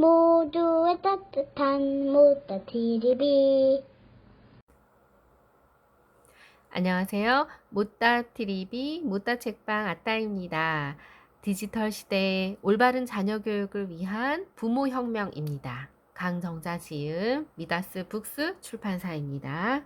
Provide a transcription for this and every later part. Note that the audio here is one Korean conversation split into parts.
모두의 따뜻한 모따 TV. 안녕하세요. 모따TV 모따책방 아따입니다. 디지털 시대의 올바른 자녀 교육을 위한 부모혁명입니다. 강정자 지음 미다스 북스 출판사입니다.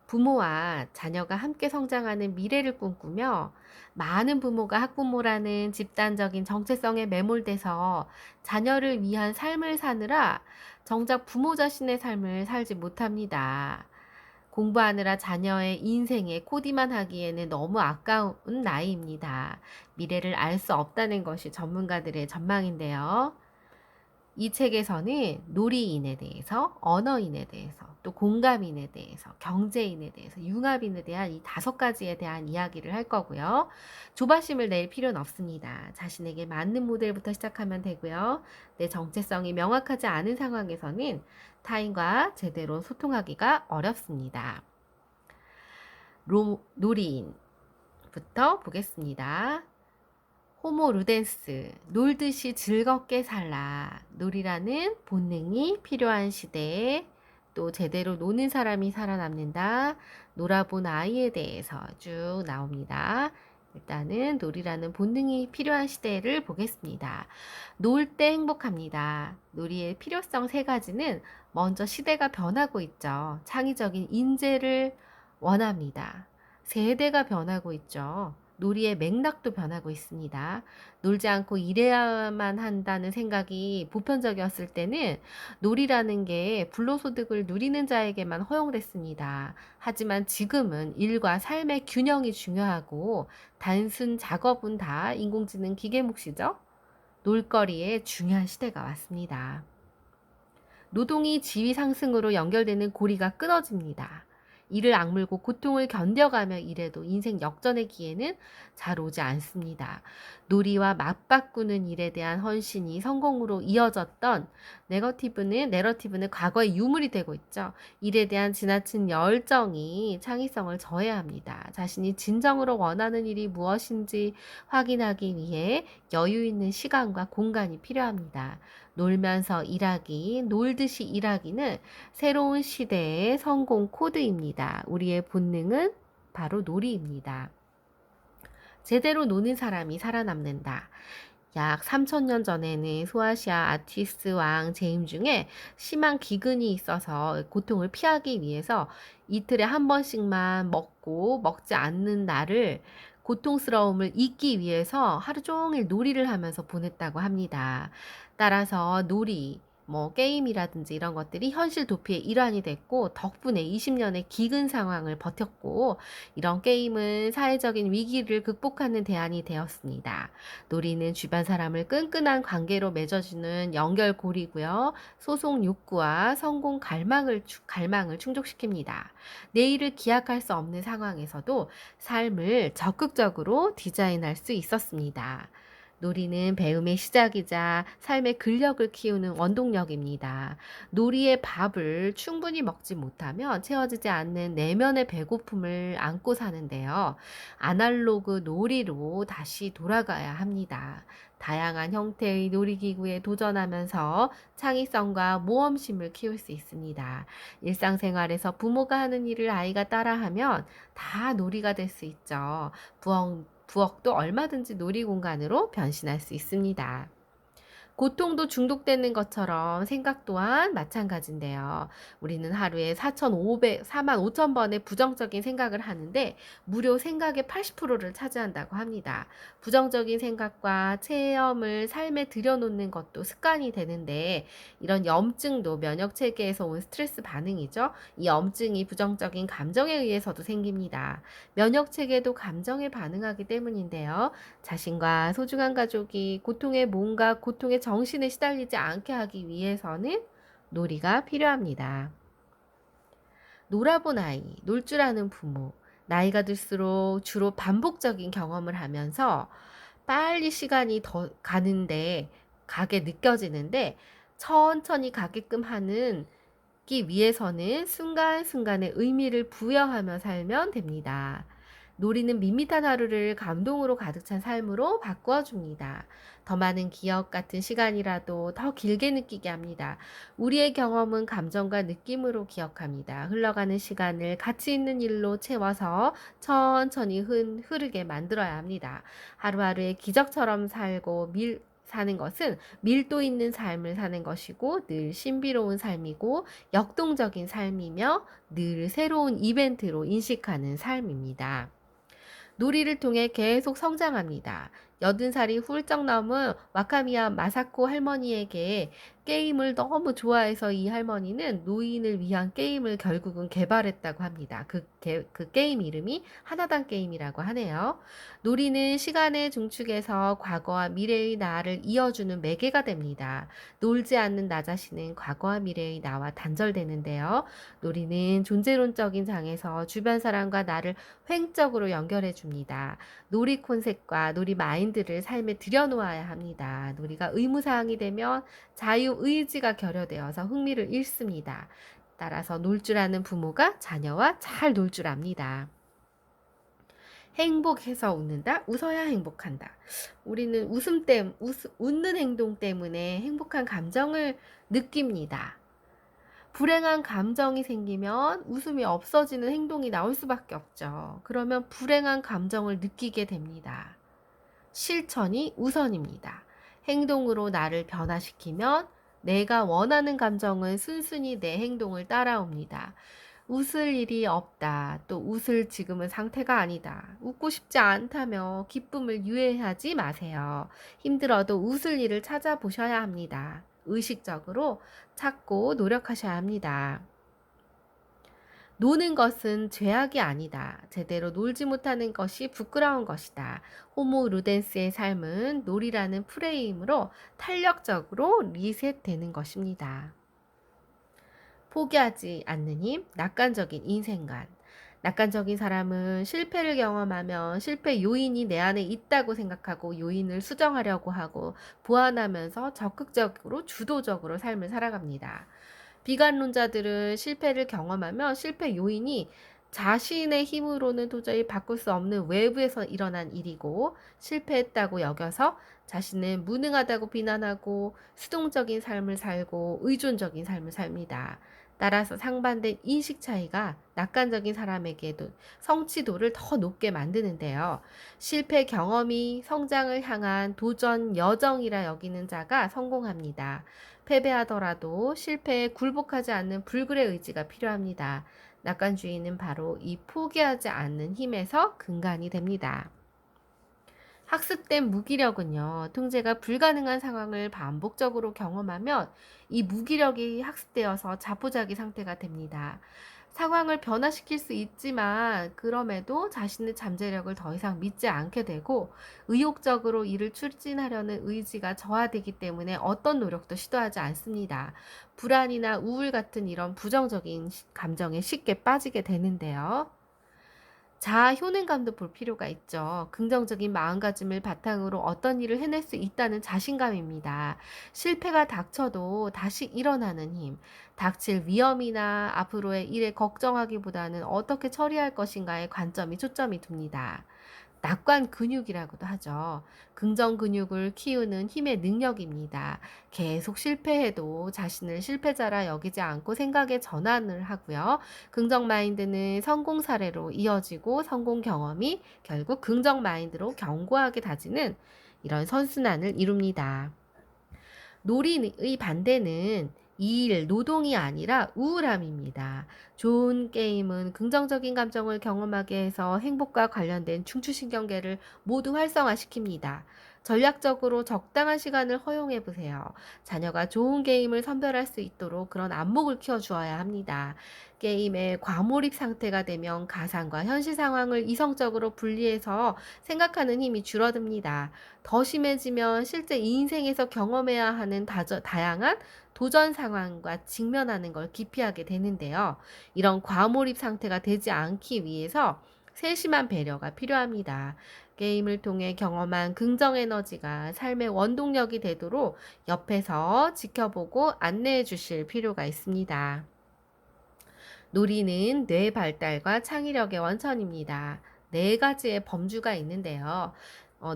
부모와 자녀가 함께 성장하는 미래를 꿈꾸며 많은 부모가 학부모라는 집단적인 정체성에 매몰돼서 자녀를 위한 삶을 사느라 정작 부모 자신의 삶을 살지 못합니다. 공부하느라 자녀의 인생에 코디만 하기에는 너무 아까운 나이입니다. 미래를 알 수 없다는 것이 전문가들의 전망인데요. 이 책에서는 놀이인에 대해서, 언어인에 대해서, 또 공감인에 대해서, 경제인에 대해서, 융합인에 대한 이 5가지에 대한 이야기를 할 거고요. 조바심을 낼 필요는 없습니다. 자신에게 맞는 모델부터 시작하면 되고요. 내 정체성이 명확하지 않은 상황에서는 타인과 제대로 소통하기가 어렵습니다. 놀이인부터 보겠습니다. 호모 루덴스, 놀듯이 즐겁게 살라. 놀이라는 본능이 필요한 시대에 또 제대로 노는 사람이 살아남는다. 놀아본 아이에 대해서 쭉 나옵니다. 일단은 놀이라는 본능이 필요한 시대를 보겠습니다. 놀 때 행복합니다. 놀이의 필요성 3가지는 먼저 시대가 변하고 있죠. 창의적인 인재를 원합니다. 세대가 변하고 있죠. 놀이의 맥락도 변하고 있습니다. 놀지 않고 일해야만 한다는 생각이 보편적이었을 때는 놀이라는 게 불로소득을 누리는 자에게만 허용됐습니다. 하지만 지금은 일과 삶의 균형이 중요하고 단순 작업은 다 인공지능 기계 몫이죠. 놀거리에 중요한 시대가 왔습니다. 노동이 지위 상승으로 연결되는 고리가 끊어집니다. 이를 악물고 고통을 견뎌가며 일해도 인생 역전의 기회는 잘 오지 않습니다. 놀이와 맞바꾸는 일에 대한 헌신이 성공으로 이어졌던 내러티브는 과거의 유물이 되고 있죠. 일에 대한 지나친 열정이 창의성을 저해합니다. 자신이 진정으로 원하는 일이 무엇인지 확인하기 위해 여유 있는 시간과 공간이 필요합니다. 놀면서 일하기, 놀듯이 일하기는 새로운 시대의 성공 코드입니다. 우리의 본능은 바로 놀이입니다. 제대로 노는 사람이 살아남는다. 약 3000년 전에는 소아시아 아티스 왕 제임 중에 심한 기근이 있어서 고통을 피하기 위해서 이틀에 한 번씩만 먹고 먹지 않는 날을 고통스러움을 잊기 위해서 하루 종일 놀이를 하면서 보냈다고 합니다. 따라서 놀이, 게임이라든지 이런 것들이 현실 도피의 일환이 됐고 덕분에 20년의 기근 상황을 버텼고 이런 게임은 사회적인 위기를 극복하는 대안이 되었습니다. 놀이는 주변 사람을 끈끈한 관계로 맺어주는 연결고리고요. 소송 욕구와 성공 갈망을 충족시킵니다. 내일을 기약할 수 없는 상황에서도 삶을 적극적으로 디자인할 수 있었습니다. 놀이는 배움의 시작이자 삶의 근력을 키우는 원동력입니다. 놀이의 밥을 충분히 먹지 못하면 채워지지 않는 내면의 배고픔을 안고 사는데요. 아날로그 놀이로 다시 돌아가야 합니다. 다양한 형태의 놀이기구에 도전하면서 창의성과 모험심을 키울 수 있습니다. 일상생활에서 부모가 하는 일을 아이가 따라하면 다 놀이가 될 수 있죠. 부엌도 얼마든지 놀이 공간으로 변신할 수 있습니다. 고통도 중독되는 것처럼 생각 또한 마찬가지인데요. 우리는 하루에 4만 5천 번의 부정적인 생각을 하는데 무려 생각의 80%를 차지한다고 합니다. 부정적인 생각과 체험을 삶에 들여놓는 것도 습관이 되는데 이런 염증도 면역 체계에서 온 스트레스 반응이죠. 이 염증이 부정적인 감정에 의해서도 생깁니다. 면역 체계도 감정에 반응하기 때문인데요. 자신과 소중한 가족이 고통의 몸과 고통의 정신에 시달리지 않게 하기 위해서는 놀이가 필요합니다. 놀아본 아이, 놀 줄 아는 부모, 나이가 들수록 주로 반복적인 경험을 하면서 빨리 시간이 더 가게 느껴지는데 천천히 가게끔 하는 기 위해서는 순간순간의 의미를 부여하며 살면 됩니다. 놀이는 밋밋한 하루를 감동으로 가득 찬 삶으로 바꾸어 줍니다. 더 많은 기억 같은 시간이라도 더 길게 느끼게 합니다. 우리의 경험은 감정과 느낌으로 기억합니다. 흘러가는 시간을 가치 있는 일로 채워서 천천히 흐르게 만들어야 합니다. 하루하루의 기적처럼 사는 것은 밀도 있는 삶을 사는 것이고 늘 신비로운 삶이고 역동적인 삶이며 늘 새로운 이벤트로 인식하는 삶입니다. 놀이를 통해 계속 성장합니다. 80살이 훌쩍 넘은 와카미야 마사코 할머니에게 게임을 너무 좋아해서 이 할머니는 노인을 위한 게임을 결국은 개발했다고 합니다. 그 게임 이름이 하나당 게임이라고 하네요. 놀이는 시간의 중축에서 과거와 미래의 나를 이어주는 매개가 됩니다. 놀지 않는 나 자신은 과거와 미래의 나와 단절되는데요. 놀이는 존재론적인 장에서 주변 사람과 나를 횡적으로 연결해 줍니다. 놀이 콘셉트과 놀이 마인드를 삶에 들여놓아야 합니다. 놀이가 의무사항이 되면 자유의지가 결여되어서 흥미를 잃습니다. 따라서 놀 줄 아는 부모가 자녀와 잘 놀 줄 압니다. 행복해서 웃는다, 웃어야 행복한다. 우리는 웃는 행동 때문에 행복한 감정을 느낍니다. 불행한 감정이 생기면 웃음이 없어지는 행동이 나올 수밖에 없죠. 그러면 불행한 감정을 느끼게 됩니다. 실천이 우선입니다. 행동으로 나를 변화시키면 내가 원하는 감정은 순순히 내 행동을 따라옵니다. 웃을 일이 없다. 또 웃을 지금은 상태가 아니다. 웃고 싶지 않다며 기쁨을 유예하지 마세요. 힘들어도 웃을 일을 찾아보셔야 합니다. 의식적으로 찾고 노력하셔야 합니다. 노는 것은 죄악이 아니다. 제대로 놀지 못하는 것이 부끄러운 것이다. 호모 루덴스의 삶은 놀이라는 프레임으로 탄력적으로 리셋되는 것입니다. 포기하지 않는 힘, 낙관적인 인생관. 낙관적인 사람은 실패를 경험하면 실패 요인이 내 안에 있다고 생각하고 요인을 수정하려고 하고 보완하면서 적극적으로 주도적으로 삶을 살아갑니다. 비관론자들은 실패를 경험하면 실패 요인이 자신의 힘으로는 도저히 바꿀 수 없는 외부에서 일어난 일이고 실패했다고 여겨서 자신을 무능하다고 비난하고 수동적인 삶을 살고 의존적인 삶을 삽니다. 따라서 상반된 인식 차이가 낙관적인 사람에게도 성취도를 더 높게 만드는데요. 실패 경험이 성장을 향한 도전 여정이라 여기는 자가 성공합니다. 패배하더라도 실패에 굴복하지 않는 불굴의 의지가 필요합니다. 낙관주의는 바로 이 포기하지 않는 힘에서 근간이 됩니다. 학습된 무기력은요, 통제가 불가능한 상황을 반복적으로 경험하면 이 무기력이 학습되어서 자포자기 상태가 됩니다. 상황을 변화시킬 수 있지만 그럼에도 자신의 잠재력을 더 이상 믿지 않게 되고 의욕적으로 일을 추진하려는 의지가 저하되기 때문에 어떤 노력도 시도하지 않습니다. 불안이나 우울 같은 이런 부정적인 감정에 쉽게 빠지게 되는데요. 자아 효능감도 볼 필요가 있죠. 긍정적인 마음가짐을 바탕으로 어떤 일을 해낼 수 있다는 자신감입니다. 실패가 닥쳐도 다시 일어나는 힘, 닥칠 위험이나 앞으로의 일에 걱정하기보다는 어떻게 처리할 것인가에 관점이 초점이 둡니다. 낙관 근육이라고도 하죠. 긍정 근육을 키우는 힘의 능력입니다. 계속 실패해도 자신을 실패자라 여기지 않고 생각의 전환을 하고요. 긍정 마인드는 성공 사례로 이어지고 성공 경험이 결국 긍정 마인드로 견고하게 다지는 이런 선순환을 이룹니다. 놀이의 반대는 노동이 아니라 우울함입니다. 좋은 게임은 긍정적인 감정을 경험하게 해서 행복과 관련된 중추신경계를 모두 활성화시킵니다. 전략적으로 적당한 시간을 허용해 보세요. 자녀가 좋은 게임을 선별할 수 있도록 그런 안목을 키워주어야 합니다. 게임의 과몰입 상태가 되면 가상과 현실 상황을 이성적으로 분리해서 생각하는 힘이 줄어듭니다. 더 심해지면 실제 인생에서 경험해야 하는 다양한 도전 상황과 직면하는 걸 기피하게 되는데요. 이런 과몰입 상태가 되지 않기 위해서 세심한 배려가 필요합니다. 게임을 통해 경험한 긍정 에너지가 삶의 원동력이 되도록 옆에서 지켜보고 안내해 주실 필요가 있습니다. 놀이는 뇌 발달과 창의력의 원천입니다. 네 가지의 범주가 있는데요.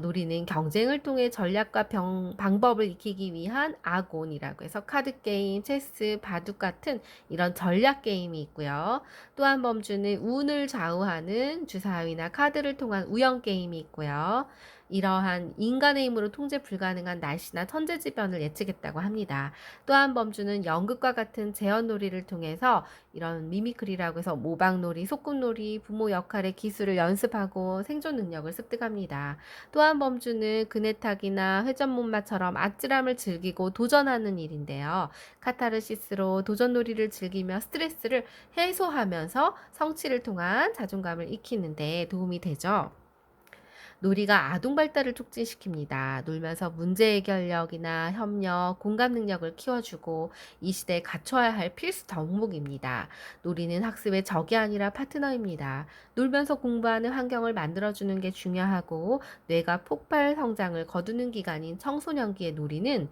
놀이는 경쟁을 통해 전략과 방법을 익히기 위한 아곤이라고 해서 카드 게임, 체스, 바둑 같은 이런 전략 게임이 있고요. 또 한 범주는 운을 좌우하는 주사위나 카드를 통한 우연 게임이 있고요. 이러한 인간의 힘으로 통제 불가능한 날씨나 천재지변을 예측했다고 합니다. 또 한 범주는 연극과 같은 재현놀이를 통해서 이런 미미크리라고 해서 모방놀이, 소꿉놀이, 부모 역할의 기술을 연습하고 생존 능력을 습득합니다. 또 한 범주는 그네타기나 회전목마처럼 아찔함을 즐기고 도전하는 일인데요. 카타르시스로 도전놀이를 즐기며 스트레스를 해소하면서 성취를 통한 자존감을 익히는 데 도움이 되죠. 놀이가 아동 발달을 촉진시킵니다. 놀면서 문제 해결력이나 협력, 공감 능력을 키워주고 이 시대에 갖춰야 할 필수 덕목입니다. 놀이는 학습의 적이 아니라 파트너입니다. 놀면서 공부하는 환경을 만들어주는 게 중요하고 뇌가 폭발 성장을 거두는 기간인 청소년기의 놀이는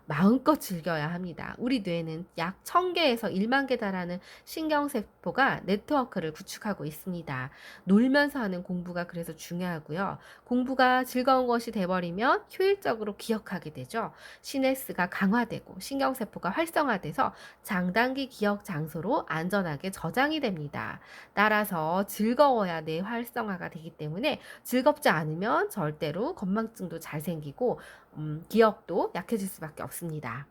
마음껏 즐겨야 합니다. 우리 뇌는 약 1000개에서 1만 개 달하는 신경세포가 네트워크를 구축하고 있습니다. 놀면서 하는 공부가 그래서 중요하고요. 공부가 즐거운 것이 돼버리면 효율적으로 기억하게 되죠. 시내스가 강화되고 신경세포가 활성화돼서 장단기 기억 장소로 안전하게 저장이 됩니다. 따라서 즐거워야 뇌 활성화가 되기 때문에 즐겁지 않으면 절대로 건망증도 잘 생기고 기억도 약해질 수밖에 없습니다.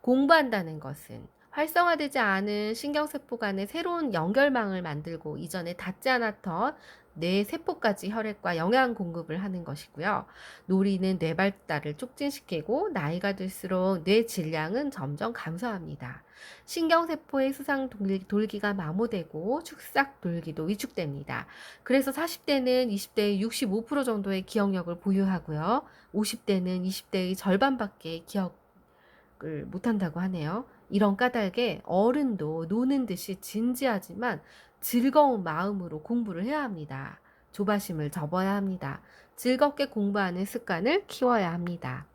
공부한다는 것은 활성화되지 않은 신경세포 간의 새로운 연결망을 만들고 이전에 닿지 않았던 뇌 세포까지 혈액과 영양 공급을 하는 것이고요. 놀이는 뇌 발달을 촉진시키고 나이가 들수록 뇌 질량은 점점 감소합니다. 신경세포의 수상 돌기가 마모되고 축삭 돌기도 위축됩니다. 그래서 40대는 20대의 65% 정도의 기억력을 보유하고요. 50대는 20대의 절반밖에 기억을 못한다고 하네요. 이런 까닭에 어른도 노는 듯이 진지하지만 즐거운 마음으로 공부를 해야 합니다. 조바심을 접어야 합니다. 즐겁게 공부하는 습관을 키워야 합니다.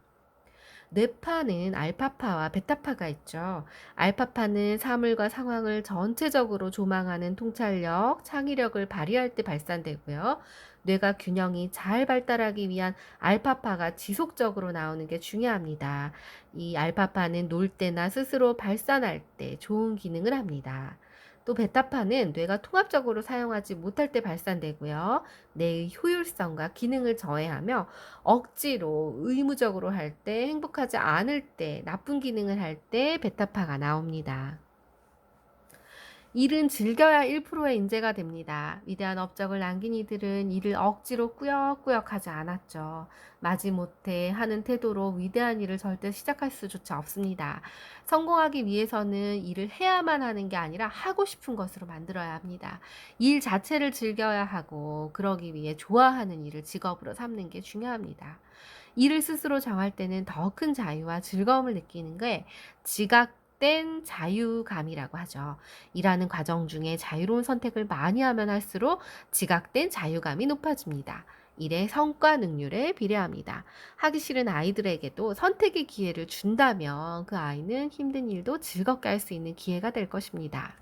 뇌파는 알파파와 베타파가 있죠. 알파파는 사물과 상황을 전체적으로 조망하는 통찰력, 창의력을 발휘할 때 발산되고요. 뇌가 균형이 잘 발달하기 위한 알파파가 지속적으로 나오는 게 중요합니다. 이 알파파는 놀 때나 스스로 발산할 때 좋은 기능을 합니다. 또 베타파는 뇌가 통합적으로 사용하지 못할 때 발산되고요. 뇌의 효율성과 기능을 저해하며 억지로 의무적으로 할 때, 행복하지 않을 때, 나쁜 기능을 할 때 베타파가 나옵니다. 일은 즐겨야 1%의 인재가 됩니다. 위대한 업적을 남긴 이들은 일을 억지로 꾸역꾸역 하지 않았죠. 마지못해 하는 태도로 위대한 일을 절대 시작할 수조차 없습니다. 성공하기 위해서는 일을 해야만 하는 게 아니라 하고 싶은 것으로 만들어야 합니다. 일 자체를 즐겨야 하고 그러기 위해 좋아하는 일을 직업으로 삼는 게 중요합니다. 일을 스스로 정할 때는 더 큰 자유와 즐거움을 느끼는 게 지각된 자유감이라고 하죠. 일하는 과정 중에 자유로운 선택을 많이 하면 할수록 지각된 자유감이 높아집니다. 일의 성과 능률에 비례합니다. 하기 싫은 아이들에게도 선택의 기회를 준다면 그 아이는 힘든 일도 즐겁게 할 수 있는 기회가 될 것입니다.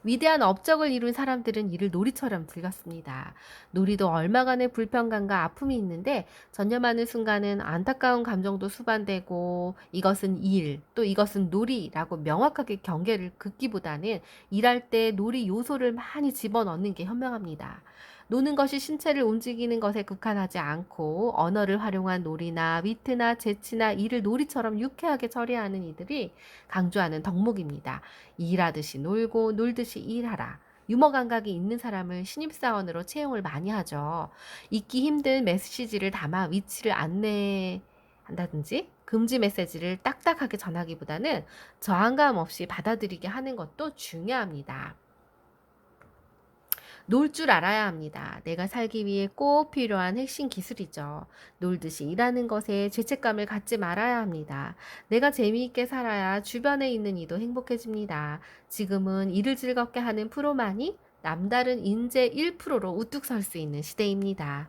위대한 업적을 이룬 사람들은 이를 놀이처럼 즐겼습니다. 놀이도 얼마간의 불편감과 아픔이 있는데 전념하는 순간은 안타까운 감정도 수반되고 이것은 일, 또 이것은 놀이라고 명확하게 경계를 긋기보다는 일할 때 놀이 요소를 많이 집어넣는 게 현명합니다. 노는 것이 신체를 움직이는 것에 국한하지 않고 언어를 활용한 놀이나 위트나 재치나 일을 놀이처럼 유쾌하게 처리하는 이들이 강조하는 덕목입니다. 일하듯이 놀고 놀듯이 일하라. 유머 감각이 있는 사람을 신입사원으로 채용을 많이 하죠. 읽기 힘든 메시지를 담아 위치를 안내한다든지 금지 메시지를 딱딱하게 전하기보다는 저항감 없이 받아들이게 하는 것도 중요합니다. 놀 줄 알아야 합니다. 내가 살기 위해 꼭 필요한 핵심 기술이죠. 놀듯이 일하는 것에 죄책감을 갖지 말아야 합니다. 내가 재미있게 살아야 주변에 있는 이도 행복해집니다. 지금은 일을 즐겁게 하는 프로만이 남다른 인재 1%로 우뚝 설 수 있는 시대입니다.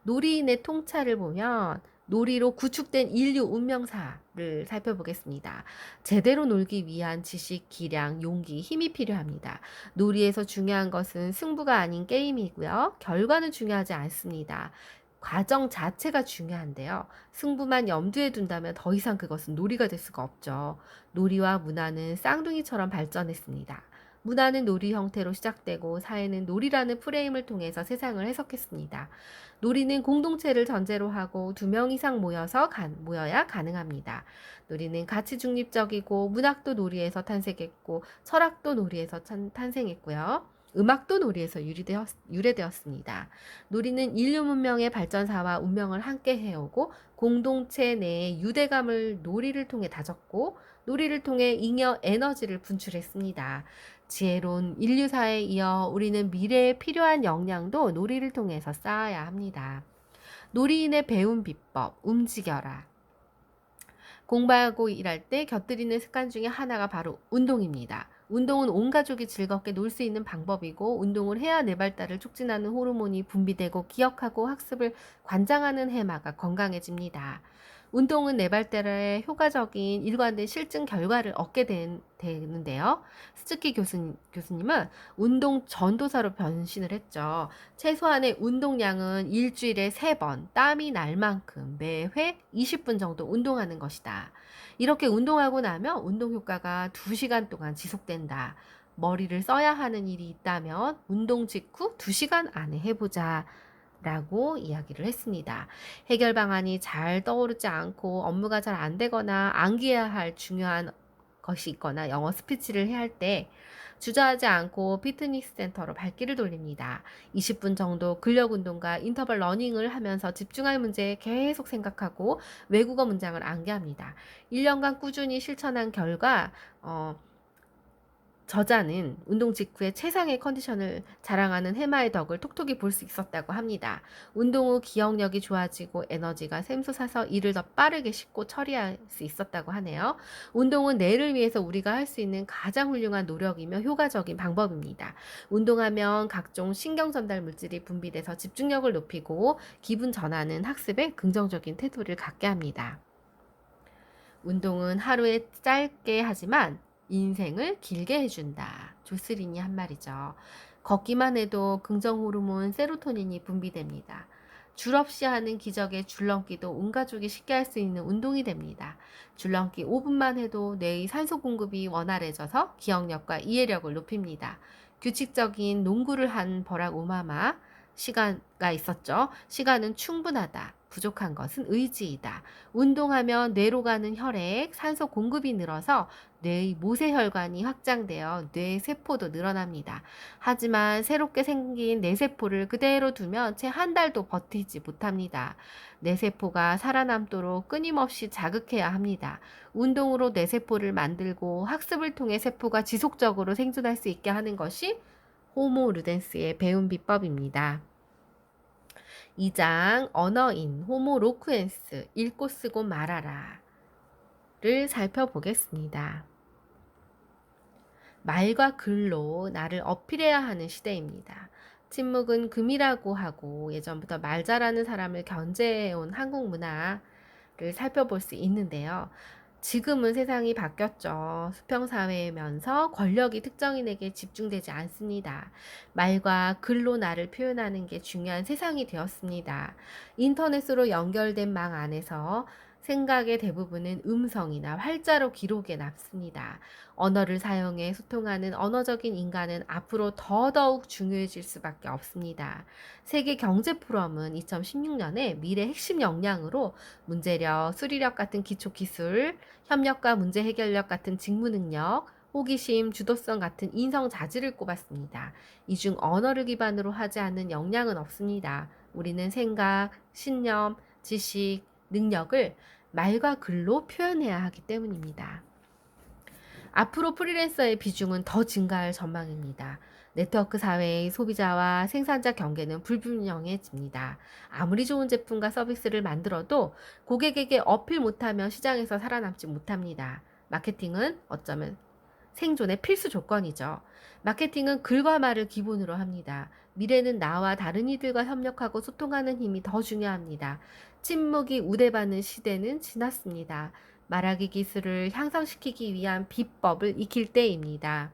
놀이인의 통찰을 보면 놀이로 구축된 인류 운명사를 살펴보겠습니다. 제대로 놀기 위한 지식, 기량, 용기, 힘이 필요합니다. 놀이에서 중요한 것은 승부가 아닌 게임이고요. 결과는 중요하지 않습니다. 과정 자체가 중요한데요. 승부만 염두에 둔다면 더 이상 그것은 놀이가 될 수가 없죠. 놀이와 문화는 쌍둥이처럼 발전했습니다. 문화는 놀이 형태로 시작되고 사회는 놀이라는 프레임을 통해서 세상을 해석했습니다. 놀이는 공동체를 전제로 하고 2명 이상 모여야 가능합니다. 놀이는 가치 중립적이고 문학도 놀이에서 탄생했고 철학도 놀이에서 탄생했고요. 음악도 놀이에서 유래되었습니다. 놀이는 인류 문명의 발전사와 운명을 함께 해오고 공동체 내의 유대감을 놀이를 통해 다졌고 놀이를 통해 잉여 에너지를 분출했습니다. 지혜로운 인류사에 이어 우리는 미래에 필요한 역량도 놀이를 통해서 쌓아야 합니다. 놀이인의 배운 비법, 움직여라. 공부하고 일할 때 곁들이는 습관 중에 하나가 바로 운동입니다. 운동은 온 가족이 즐겁게 놀 수 있는 방법이고 운동을 해야 뇌 발달을 촉진하는 호르몬이 분비되고 기억하고 학습을 관장하는 해마가 건강해집니다. 운동은 뇌 발달에 효과적인 일관된 실증 결과를 얻게 되는데요. 스즈키 교수님은 운동 전도사로 변신을 했죠. 최소한의 운동량은 일주일에 3번, 땀이 날 만큼 매회 20분 정도 운동하는 것이다. 이렇게 운동하고 나면 운동 효과가 2시간 동안 지속된다. 머리를 써야 하는 일이 있다면 운동 직후 2시간 안에 해보자. 라고 이야기를 했습니다. 해결 방안이 잘 떠오르지 않고 업무가 잘 안 되거나 암기해야 할 중요한 것이 있거나 영어 스피치를 해야 할 때 주저하지 않고 피트니스 센터로 발길을 돌립니다. 20분 정도 근력 운동과 인터벌 러닝을 하면서 집중할 문제에 계속 생각하고 외국어 문장을 암기합니다. 1년간 꾸준히 실천한 결과 저자는 운동 직후에 최상의 컨디션을 자랑하는 해마의 덕을 톡톡히 볼 수 있었다고 합니다. 운동 후 기억력이 좋아지고 에너지가 샘솟아서 일을 더 빠르게 쉽고 처리할 수 있었다고 하네요. 운동은 뇌를 위해서 우리가 할 수 있는 가장 훌륭한 노력이며 효과적인 방법입니다. 운동하면 각종 신경 전달 물질이 분비돼서 집중력을 높이고 기분 전환은 학습에 긍정적인 태도를 갖게 합니다. 운동은 하루에 짧게 하지만 인생을 길게 해준다. 조스린이 한 말이죠. 걷기만 해도 긍정 호르몬 세로토닌이 분비됩니다. 줄 없이 하는 기적의 줄넘기도 온 가족이 쉽게 할 수 있는 운동이 됩니다. 줄넘기 5분만 해도 뇌의 산소 공급이 원활해져서 기억력과 이해력을 높입니다. 규칙적인 농구를 한 버락 오바마 시간가 있었죠. 시간은 충분하다. 부족한 것은 의지이다. 운동하면 뇌로 가는 혈액, 산소 공급이 늘어서 뇌의 모세혈관이 확장되어 뇌 세포도 늘어납니다. 하지만 새롭게 생긴 뇌세포를 그대로 두면 채 한 달도 버티지 못합니다. 뇌세포가 살아남도록 끊임없이 자극해야 합니다. 운동으로 뇌세포를 만들고 학습을 통해 세포가 지속적으로 생존할 수 있게 하는 것이 호모 루덴스의 배움 비법입니다. 2장 언어인 호모 로쿠엔스 읽고 쓰고 말하라 를 살펴보겠습니다. 말과 글로 나를 어필해야 하는 시대입니다. 침묵은 금이라고 하고 예전부터 말 잘하는 사람을 견제해온 한국 문화를 살펴볼 수 있는데요. 지금은 세상이 바뀌었죠. 수평사회이면서 권력이 특정인에게 집중되지 않습니다. 말과 글로 나를 표현하는 게 중요한 세상이 되었습니다. 인터넷으로 연결된 망 안에서 생각의 대부분은 음성이나 활자로 기록에 남습니다. 언어를 사용해 소통하는 언어적인 인간은 앞으로 더더욱 중요해질 수밖에 없습니다. 세계 경제 포럼은 2016년에 미래 핵심 역량으로 문제력, 수리력 같은 기초 기술, 협력과 문제 해결력 같은 직무 능력, 호기심, 주도성 같은 인성 자질을 꼽았습니다. 이 중 언어를 기반으로 하지 않는 역량은 없습니다. 우리는 생각, 신념, 지식, 능력을 말과 글로 표현해야 하기 때문입니다. 앞으로 프리랜서의 비중은 더 증가할 전망입니다. 네트워크 사회의 소비자와 생산자 경계는 불분명해집니다. 아무리 좋은 제품과 서비스를 만들어도 고객에게 어필 못하면 시장에서 살아남지 못합니다. 마케팅은 어쩌면 생존의 필수 조건이죠. 마케팅은 글과 말을 기본으로 합니다. 미래는 나와 다른 이들과 협력하고 소통하는 힘이 더 중요합니다. 침묵이 우대받는 시대는 지났습니다. 말하기 기술을 향상시키기 위한 비법을 익힐 때입니다.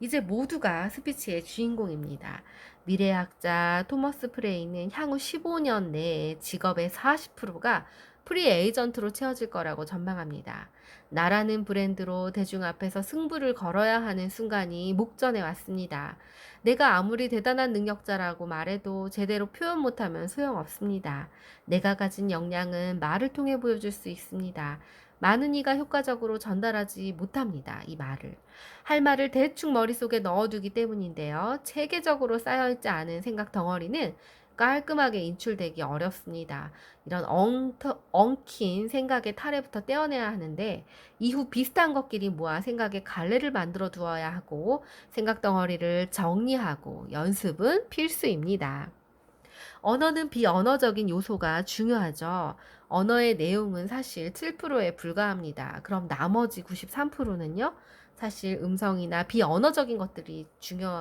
이제 모두가 스피치의 주인공입니다. 미래학자 토머스 프레이는 향후 15년 내에 직업의 40%가 프리 에이전트로 채워질 거라고 전망합니다. 나라는 브랜드로 대중 앞에서 승부를 걸어야 하는 순간이 목전에 왔습니다. 내가 아무리 대단한 능력자라고 말해도 제대로 표현 못하면 소용없습니다. 내가 가진 역량은 말을 통해 보여줄 수 있습니다. 많은 이가 효과적으로 전달하지 못합니다. 이 말을. 할 말을 대충 머릿속에 넣어두기 때문인데요. 체계적으로 쌓여있지 않은 생각 덩어리는 깔끔하게 인출되기 어렵습니다. 이런 엉킨 생각의 탈에부터 떼어내야 하는데 이후 비슷한 것끼리 모아 생각의 갈래를 만들어 두어야 하고 생각 덩어리를 정리하고 연습은 필수입니다. 언어는 비언어적인 요소가 중요하죠. 언어의 내용은 사실 7%에 불과합니다. 그럼 나머지 93%는요? 사실 음성이나 비언어적인 것들이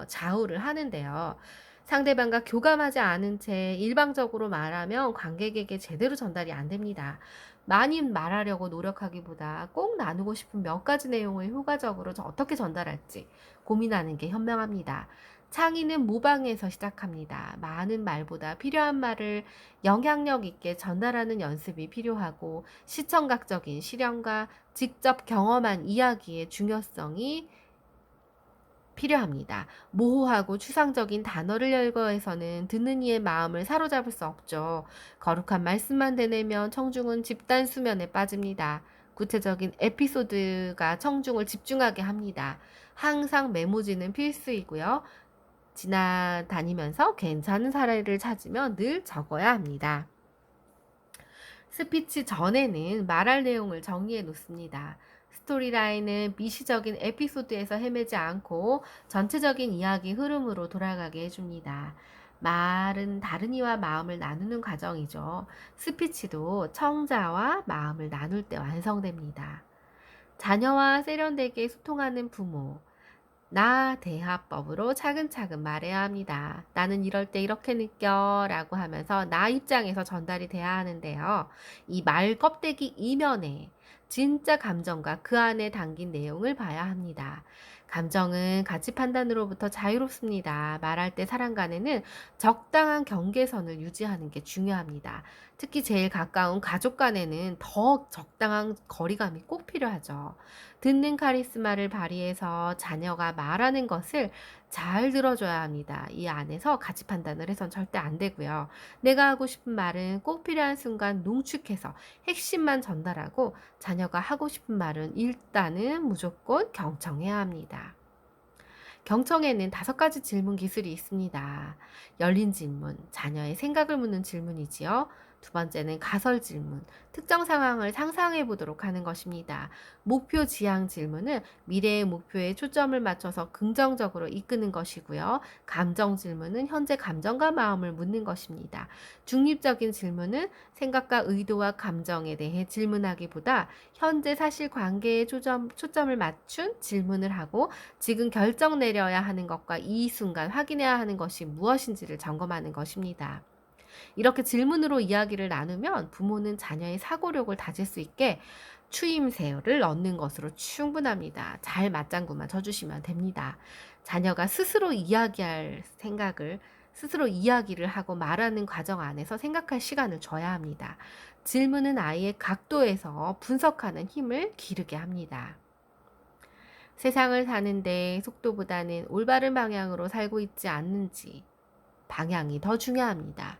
좌우를 하는데요. 상대방과 교감하지 않은 채 일방적으로 말하면 관객에게 제대로 전달이 안 됩니다. 많이 말하려고 노력하기보다 꼭 나누고 싶은 몇 가지 내용을 효과적으로 어떻게 전달할지 고민하는 게 현명합니다. 창의는 모방에서 시작합니다. 많은 말보다 필요한 말을 영향력 있게 전달하는 연습이 필요하고 시청각적인 실현과 직접 경험한 이야기의 중요성이 필요합니다. 모호하고 추상적인 단어를 열거해서는 듣는 이의 마음을 사로잡을 수 없죠. 거룩한 말씀만 되뇌면 청중은 집단 수면에 빠집니다. 구체적인 에피소드가 청중을 집중하게 합니다. 항상 메모지는 필수이고요. 지나다니면서 괜찮은 사례를 찾으면 늘 적어야 합니다. 스피치 전에는 말할 내용을 정리해 놓습니다. 스토리라인은 미시적인 에피소드에서 헤매지 않고 전체적인 이야기 흐름으로 돌아가게 해줍니다. 말은 다른 이와 마음을 나누는 과정이죠. 스피치도 청자와 마음을 나눌 때 완성됩니다. 자녀와 세련되게 소통하는 부모, 나 대화법으로 차근차근 말해야 합니다. 나는 이럴 때 이렇게 느껴 라고 하면서 나 입장에서 전달이 돼야 하는데요. 이 말 껍데기 이면에 진짜 감정과 그 안에 담긴 내용을 봐야 합니다. 감정은 가치 판단으로부터 자유롭습니다. 말할 때 사람 간에는 적당한 경계선을 유지하는 게 중요합니다. 특히 제일 가까운 가족 간에는 더 적당한 거리감이 꼭 필요하죠. 듣는 카리스마를 발휘해서 자녀가 말하는 것을 잘 들어줘야 합니다. 이 안에서 가치 판단을 해선 절대 안 되고요. 내가 하고 싶은 말은 꼭 필요한 순간 농축해서 핵심만 전달하고 자녀가 하고 싶은 말은 일단은 무조건 경청해야 합니다. 경청에는 5가지 질문 기술이 있습니다. 열린 질문, 자녀의 생각을 묻는 질문이지요. 두 번째는 가설 질문, 특정 상황을 상상해 보도록 하는 것입니다. 목표 지향 질문은 미래의 목표에 초점을 맞춰서 긍정적으로 이끄는 것이고요. 감정 질문은 현재 감정과 마음을 묻는 것입니다. 중립적인 질문은 생각과 의도와 감정에 대해 질문하기보다 현재 사실 관계에 초점을 맞춘 질문을 하고 지금 결정 내려야 하는 것과 이 순간 확인해야 하는 것이 무엇인지를 점검하는 것입니다. 이렇게 질문으로 이야기를 나누면 부모는 자녀의 사고력을 다질 수 있게 추임새를 넣는 것으로 충분합니다. 잘 맞장구만 쳐주시면 됩니다. 자녀가 스스로 이야기를 하고 말하는 과정 안에서 생각할 시간을 줘야 합니다. 질문은 아이의 각도에서 분석하는 힘을 기르게 합니다. 세상을 사는데 속도보다는 올바른 방향으로 살고 있지 않는지 방향이 더 중요합니다.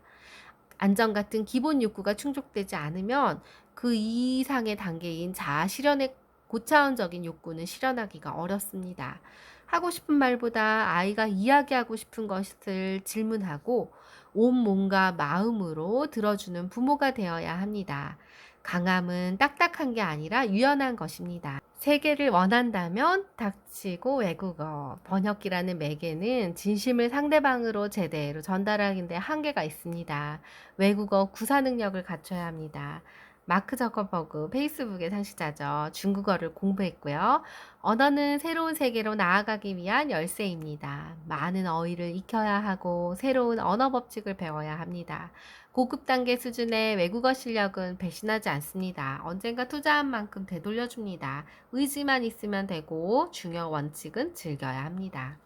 안정 같은 기본 욕구가 충족되지 않으면 그 이상의 단계인 자아 실현의 고차원적인 욕구는 실현하기가 어렵습니다. 하고 싶은 말보다 아이가 이야기하고 싶은 것을 질문하고 온 몸과 마음으로 들어주는 부모가 되어야 합니다. 강함은 딱딱한 게 아니라 유연한 것입니다. 세계를 원한다면 닥치고 외국어. 번역기라는 매개는 진심을 상대방으로 제대로 전달하는 데 한계가 있습니다. 외국어 구사 능력을 갖춰야 합니다. 마크 저커버그 페이스북의 창시자죠. 중국어를 공부했고요. 언어는 새로운 세계로 나아가기 위한 열쇠입니다. 많은 어휘를 익혀야 하고 새로운 언어 법칙을 배워야 합니다. 고급 단계 수준의 외국어 실력은 배신하지 않습니다. 언젠가 투자한 만큼 되돌려줍니다. 의지만 있으면 되고 중요 원칙은 즐겨야 합니다.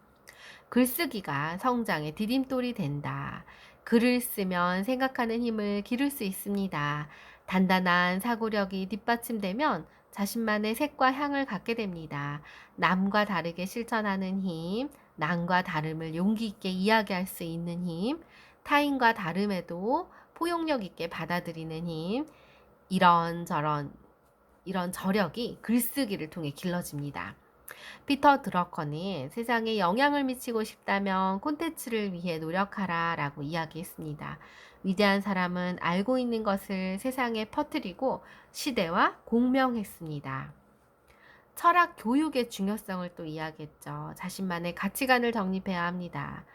글쓰기가 성장의 디딤돌이 된다. 글을 쓰면 생각하는 힘을 기를 수 있습니다. 단단한 사고력이 뒷받침되면 자신만의 색과 향을 갖게 됩니다. 남과 다르게 실천하는 힘, 남과 다름을 용기 있게 이야기할 수 있는 힘, 타인과 다름에도 포용력 있게 받아들이는 힘, 이런 저력이 글쓰기를 통해 길러집니다. 피터 드러커는 세상에 영향을 미치고 싶다면 콘텐츠를 위해 노력하라 라고 이야기했습니다. 위대한 사람은 알고 있는 것을 세상에 퍼뜨리고 시대와 공명했습니다. 철학 교육의 중요성을 또 이야기했죠. 자신만의 가치관을 정립해야 합니다.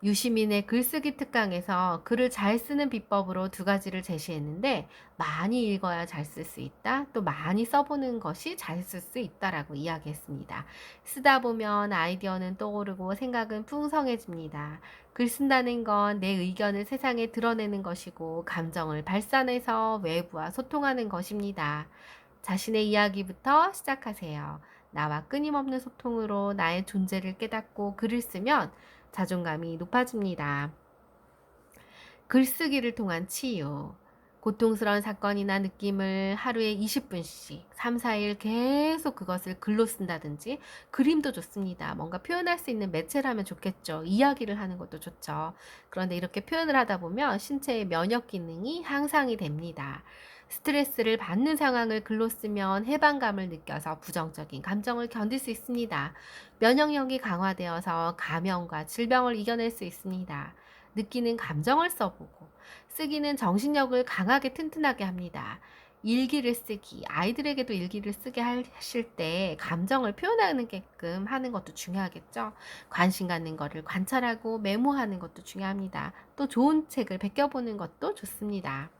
유시민의 글쓰기 특강에서 글을 잘 쓰는 비법으로 두 가지를 제시했는데 많이 읽어야 잘 쓸 수 있다. 또 많이 써보는 것이 잘 쓸 수 있다라고 이야기했습니다. 쓰다 보면 아이디어는 떠오르고 생각은 풍성해집니다. 글 쓴다는 건 내 의견을 세상에 드러내는 것이고 감정을 발산해서 외부와 소통하는 것입니다. 자신의 이야기부터 시작하세요. 나와 끊임없는 소통으로 나의 존재를 깨닫고 글을 쓰면 자존감이 높아집니다. 글쓰기를 통한 치유. 고통스러운 사건이나 느낌을 하루에 20분씩 3, 4일 계속 그것을 글로 쓴다든지 그림도 좋습니다. 뭔가 표현할 수 있는 매체라면 좋겠죠. 이야기를 하는 것도 좋죠. 그런데 이렇게 표현을 하다 보면 신체의 면역 기능이 향상이 됩니다. 스트레스를 받는 상황을 글로 쓰면 해방감을 느껴서 부정적인 감정을 견딜 수 있습니다. 면역력이 강화되어서 감염과 질병을 이겨낼 수 있습니다. 느끼는 감정을 써보고 쓰기는 정신력을 강하게 튼튼하게 합니다. 일기를 쓰기, 아이들에게도 일기를 쓰게 하실 때 감정을 표현하게끔 하는 것도 중요하겠죠. 관심 갖는 것을 관찰하고 메모하는 것도 중요합니다. 또 좋은 책을 베껴보는 것도 좋습니다.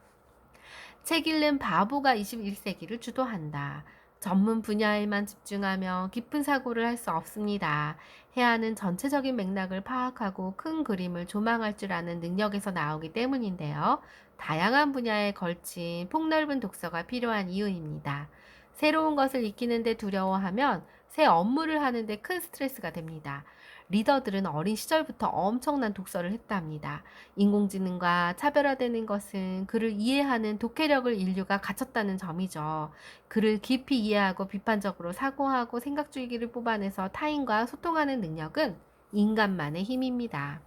책 읽는 바보가 21세기를 주도한다. 전문 분야에만 집중하며 깊은 사고를 할 수 없습니다. 해야 하는 전체적인 맥락을 파악하고 큰 그림을 조망할 줄 아는 능력에서 나오기 때문인데요. 다양한 분야에 걸친 폭넓은 독서가 필요한 이유입니다. 새로운 것을 익히는데 두려워하면 새 업무를 하는데 큰 스트레스가 됩니다. 리더들은 어린 시절부터 엄청난 독서를 했답니다. 인공지능과 차별화되는 것은 그를 이해하는 독해력을 인류가 갖췄다는 점이죠. 그를 깊이 이해하고 비판적으로 사고하고 생각줄기를 뽑아내서 타인과 소통하는 능력은 인간만의 힘입니다.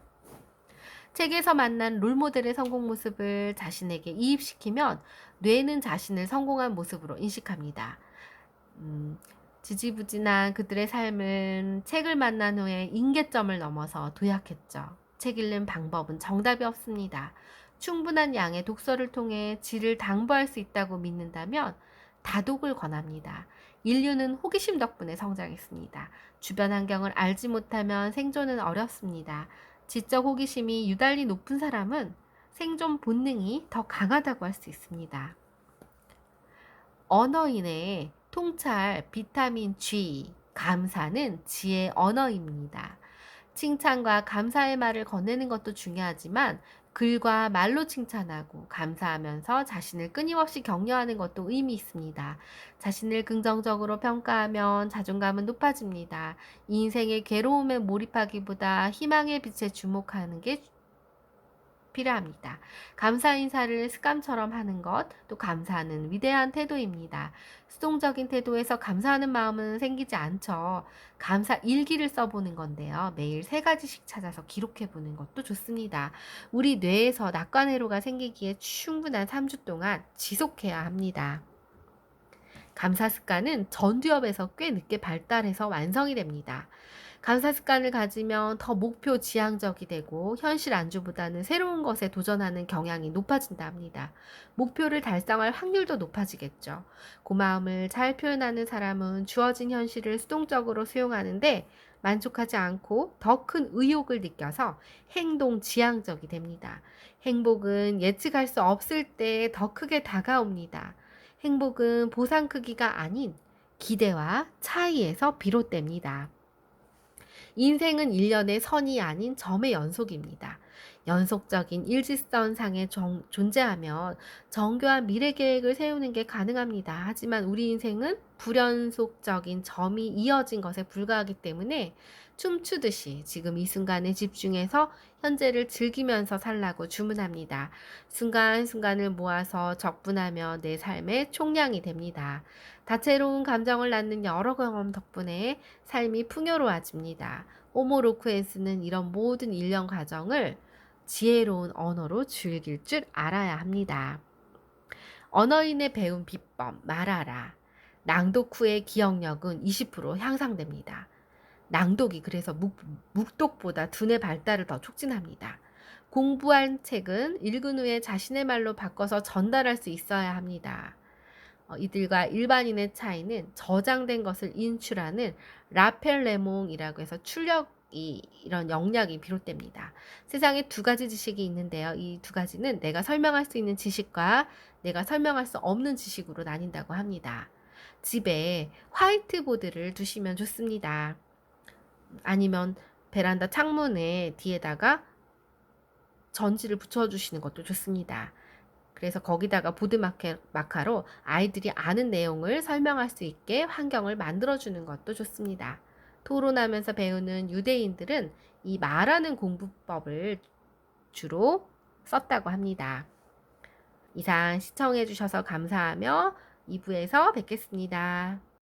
책에서 만난 롤모델의 성공 모습을 자신에게 이입시키면 뇌는 자신을 성공한 모습으로 인식합니다. 지지부진한 그들의 삶은 책을 만난 후에 임계점을 넘어서 도약했죠. 책 읽는 방법은 정답이 없습니다. 충분한 양의 독서를 통해 질을 당부할 수 있다고 믿는다면 다독을 권합니다. 인류는 호기심 덕분에 성장했습니다. 주변 환경을 알지 못하면 생존은 어렵습니다. 지적 호기심이 유달리 높은 사람은 생존 본능이 더 강하다고 할 수 있습니다. 언어인의 통찰 비타민 G, 감사는 지의 언어입니다. 칭찬과 감사의 말을 건네는 것도 중요하지만 글과 말로 칭찬하고 감사하면서 자신을 끊임없이 격려하는 것도 의미 있습니다. 자신을 긍정적으로 평가하면 자존감은 높아집니다. 인생의 괴로움에 몰입하기보다 희망의 빛에 주목하는 게 필요합니다. 감사 인사를 습관처럼 하는 것, 또 감사하는 위대한 태도입니다. 수동적인 태도에서 감사하는 마음은 생기지 않죠. 감사 일기를 써보는 건데요. 매일 3가지씩 찾아서 기록해보는 것도 좋습니다. 우리 뇌에서 낙관회로가 생기기에 충분한 3주 동안 지속해야 합니다. 감사 습관은 전두엽에서 꽤 늦게 발달해서 완성이 됩니다. 감사 습관을 가지면 더 목표 지향적이 되고 현실 안주보다는 새로운 것에 도전하는 경향이 높아진다 합니다. 목표를 달성할 확률도 높아지겠죠. 고마움을 잘 표현하는 사람은 주어진 현실을 수동적으로 수용하는데 만족하지 않고 더 큰 의욕을 느껴서 행동 지향적이 됩니다. 행복은 예측할 수 없을 때 더 크게 다가옵니다. 행복은 보상 크기가 아닌 기대와 차이에서 비롯됩니다. 인생은 일련의 선이 아닌 점의 연속입니다. 연속적인 일직선상에 존재하면 정교한 미래 계획을 세우는 게 가능합니다. 하지만 우리 인생은 불연속적인 점이 이어진 것에 불과하기 때문에 춤추듯이 지금 이 순간에 집중해서 현재를 즐기면서 살라고 주문합니다. 순간순간을 모아서 적분하며 내 삶의 총량이 됩니다. 다채로운 감정을 낳는 여러 경험 덕분에 삶이 풍요로워집니다. 호모 로크웬스는 이런 모든 일련 과정을 지혜로운 언어로 즐길 줄 알아야 합니다. 언어인의 배운 비법 말하라. 낭독 후의 기억력은 20% 향상됩니다. 낭독이 그래서 묵독보다 두뇌 발달을 더 촉진합니다. 공부한 책은 읽은 후에 자신의 말로 바꿔서 전달할 수 있어야 합니다. 이들과 일반인의 차이는 저장된 것을 인출하는 라펠레몽이라고 해서 출력이 이런 영역이 비롯됩니다. 세상에 두 가지 지식이 있는데요. 이 두 가지는 내가 설명할 수 있는 지식과 내가 설명할 수 없는 지식으로 나뉜다고 합니다. 집에 화이트보드를 두시면 좋습니다. 아니면 베란다 창문에 뒤에다가 전지를 붙여주시는 것도 좋습니다. 그래서 거기다가 보드 마카로 아이들이 아는 내용을 설명할 수 있게 환경을 만들어주는 것도 좋습니다. 토론하면서 배우는 유대인들은 이 말하는 공부법을 주로 썼다고 합니다. 이상 시청해 주셔서 감사하며 2부에서 뵙겠습니다.